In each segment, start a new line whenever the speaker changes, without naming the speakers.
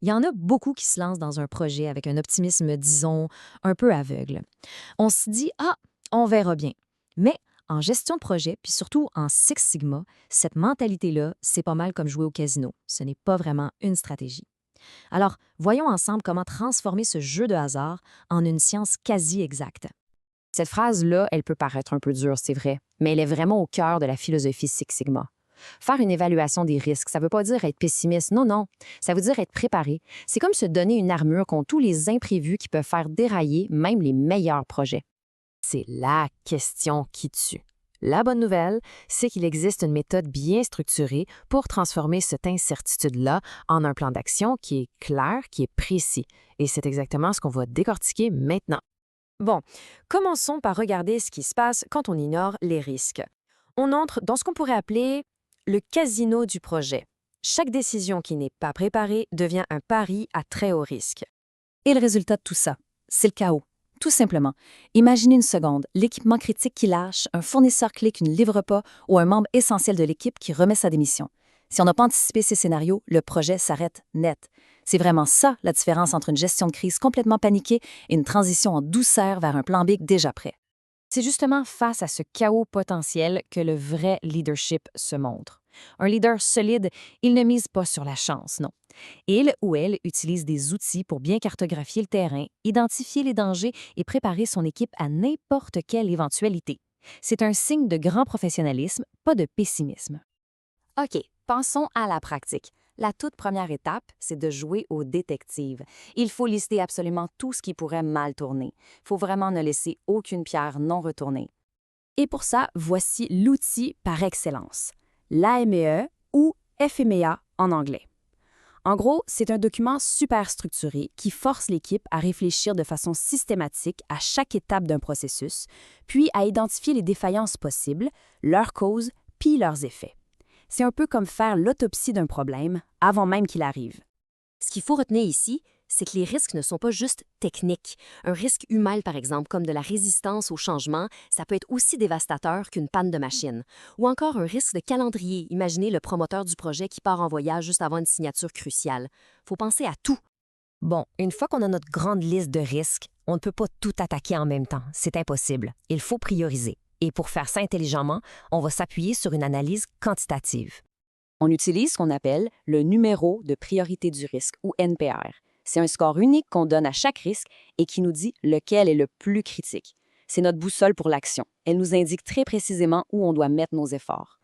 Il y en a beaucoup qui se lancent dans un projet avec un optimisme, disons, un peu aveugle. On se dit, ah, on verra bien. Mais en gestion de projet, puis surtout en Six Sigma, cette mentalité-là, c'est pas mal comme jouer au casino. Ce n'est pas vraiment une stratégie. Alors, voyons ensemble comment transformer ce jeu de hasard en une science quasi exacte.
Cette phrase-là, elle peut paraître un peu dure, c'est vrai, mais elle est vraiment au cœur de la philosophie Six Sigma. Faire une évaluation des risques, ça ne veut pas dire être pessimiste, non, non. Ça veut dire être préparé. C'est comme se donner une armure contre tous les imprévus qui peuvent faire dérailler même les meilleurs projets. C'est la question qui tue. La bonne nouvelle, c'est qu'il existe une méthode bien structurée pour transformer cette incertitude-là en un plan d'action qui est clair, qui est précis. Et c'est exactement ce qu'on va décortiquer maintenant.
Bon, commençons par regarder ce qui se passe quand on ignore les risques. On entre dans ce qu'on pourrait appeler le casino du projet. Chaque décision qui n'est pas préparée devient un pari à très haut risque.
Et le résultat de tout ça, c'est le chaos. Tout simplement. Imaginez une seconde, l'équipement critique qui lâche, un fournisseur clé qui ne livre pas ou un membre essentiel de l'équipe qui remet sa démission. Si on n'a pas anticipé ces scénarios, le projet s'arrête net. C'est vraiment ça la différence entre une gestion de crise complètement paniquée et une transition en douceur vers un plan B déjà prêt.
C'est justement face à ce chaos potentiel que le vrai leadership se montre. Un leader solide, il ne mise pas sur la chance, non. Il ou elle utilise des outils pour bien cartographier le terrain, identifier les dangers et préparer son équipe à n'importe quelle éventualité. C'est un signe de grand professionnalisme, pas de pessimisme.
OK, pensons à la pratique. La toute première étape, c'est de jouer au détective. Il faut lister absolument tout ce qui pourrait mal tourner. Il faut vraiment ne laisser aucune pierre non retournée.
Et pour ça, voici l'outil par excellence, l'AME ou FMEA en anglais. En gros, c'est un document super structuré qui force l'équipe à réfléchir de façon systématique à chaque étape d'un processus, puis à identifier les défaillances possibles, leurs causes, puis leurs effets. C'est un peu comme faire l'autopsie d'un problème avant même qu'il arrive.
Ce qu'il faut retenir ici, c'est que les risques ne sont pas juste techniques. Un risque humain, par exemple, comme de la résistance au changement, ça peut être aussi dévastateur qu'une panne de machine. Ou encore un risque de calendrier. Imaginez le promoteur du projet qui part en voyage juste avant une signature cruciale. Faut penser à tout.
Bon, une fois qu'on a notre grande liste de risques, on ne peut pas tout attaquer en même temps. C'est impossible. Il faut prioriser. Et pour faire ça intelligemment, on va s'appuyer sur une analyse quantitative.
On utilise ce qu'on appelle le numéro de priorité du risque, ou NPR. C'est un score unique qu'on donne à chaque risque et qui nous dit lequel est le plus critique. C'est notre boussole pour l'action. Elle nous indique très précisément où on doit mettre nos efforts.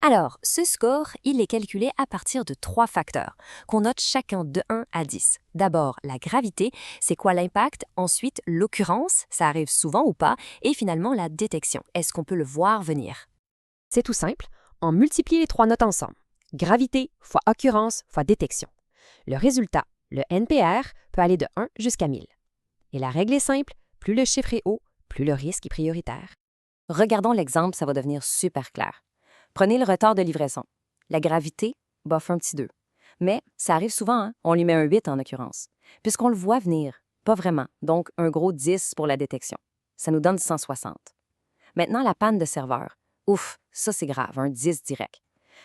Alors, ce score, il est calculé à partir de 3 facteurs, qu'on note chacun de 1 à 10. D'abord, la gravité, c'est quoi l'impact? Ensuite, l'occurrence, ça arrive souvent ou pas? Et finalement, la détection, est-ce qu'on peut le voir venir?
C'est tout simple, on multiplie les 3 notes ensemble. Gravité fois occurrence fois détection. Le résultat, le NPR, peut aller de 1 jusqu'à 1000. Et la règle est simple, plus le chiffre est haut, plus le risque est prioritaire.
Regardons l'exemple, ça va devenir super clair. Prenez le retard de livraison. La gravité, bof un petit 2. Mais ça arrive souvent, hein? On lui met un 8 en occurrence. Puisqu'on le voit venir, pas vraiment, donc un gros 10 pour la détection. Ça nous donne 160. Maintenant, la panne de serveur. Ouf, ça c'est grave, un 10 direct.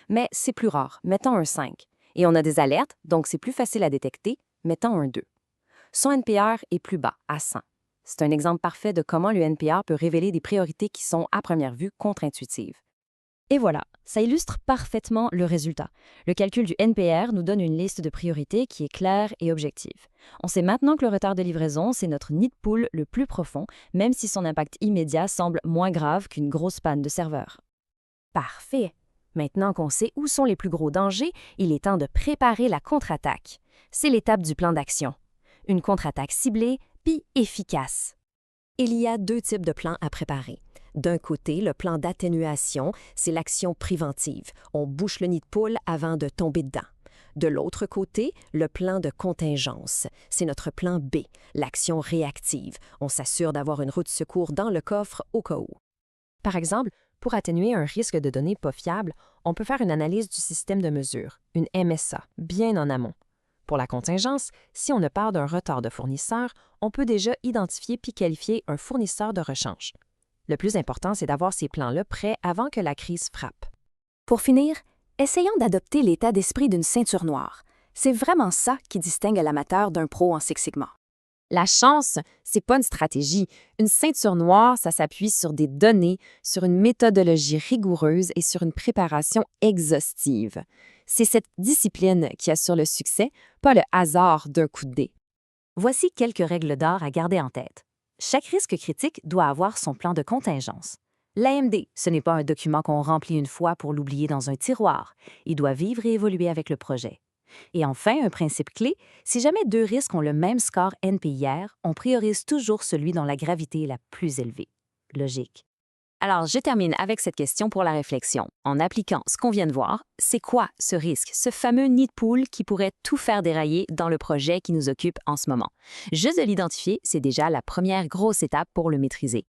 Mais c'est plus rare, mettons un 5. Et on a des alertes, donc c'est plus facile à détecter, mettons un 2. Son NPR est plus bas, à 100. C'est un exemple parfait de comment le NPR peut révéler des priorités qui sont, à première vue, contre-intuitives.
Et voilà, ça illustre parfaitement le résultat. Le calcul du NPR nous donne une liste de priorités qui est claire et objective. On sait maintenant que le retard de livraison, c'est notre nid de poule le plus profond, même si son impact immédiat semble moins grave qu'une grosse panne de serveur.
Parfait! Maintenant qu'on sait où sont les plus gros dangers, il est temps de préparer la contre-attaque. C'est l'étape du plan d'action. Une contre-attaque ciblée puis efficace.
Il y a 2 types de plans à préparer. D'un côté, le plan d'atténuation, c'est l'action préventive. On bouche le nid de poule avant de tomber dedans. De l'autre côté, le plan de contingence, c'est notre plan B, l'action réactive. On s'assure d'avoir une route de secours dans le coffre au cas où.
Par exemple, pour atténuer un risque de données pas fiables, on peut faire une analyse du système de mesure, une MSA, bien en amont. Pour la contingence, si on a peur d'un retard de fournisseur, on peut déjà identifier puis qualifier un fournisseur de rechange. Le plus important, c'est d'avoir ces plans-là prêts avant que la crise frappe.
Pour finir, essayons d'adopter l'état d'esprit d'une ceinture noire. C'est vraiment ça qui distingue l'amateur d'un pro en Six Sigma.
La chance, c'est pas une stratégie. Une ceinture noire, ça s'appuie sur des données, sur une méthodologie rigoureuse et sur une préparation exhaustive. C'est cette discipline qui assure le succès, pas le hasard d'un coup de dé.
Voici quelques règles d'or à garder en tête. Chaque risque critique doit avoir son plan de contingence. L'AMD, ce n'est pas un document qu'on remplit une fois pour l'oublier dans un tiroir. Il doit vivre et évoluer avec le projet. Et enfin, un principe clé, si jamais deux risques ont le même score NPIR, on priorise toujours celui dont la gravité est la plus élevée. Logique. Alors, je termine avec cette question pour la réflexion. En appliquant ce qu'on vient de voir, c'est quoi ce risque, ce fameux nid de poule qui pourrait tout faire dérailler dans le projet qui nous occupe en ce moment? Juste de l'identifier, c'est déjà la première grosse étape pour le maîtriser.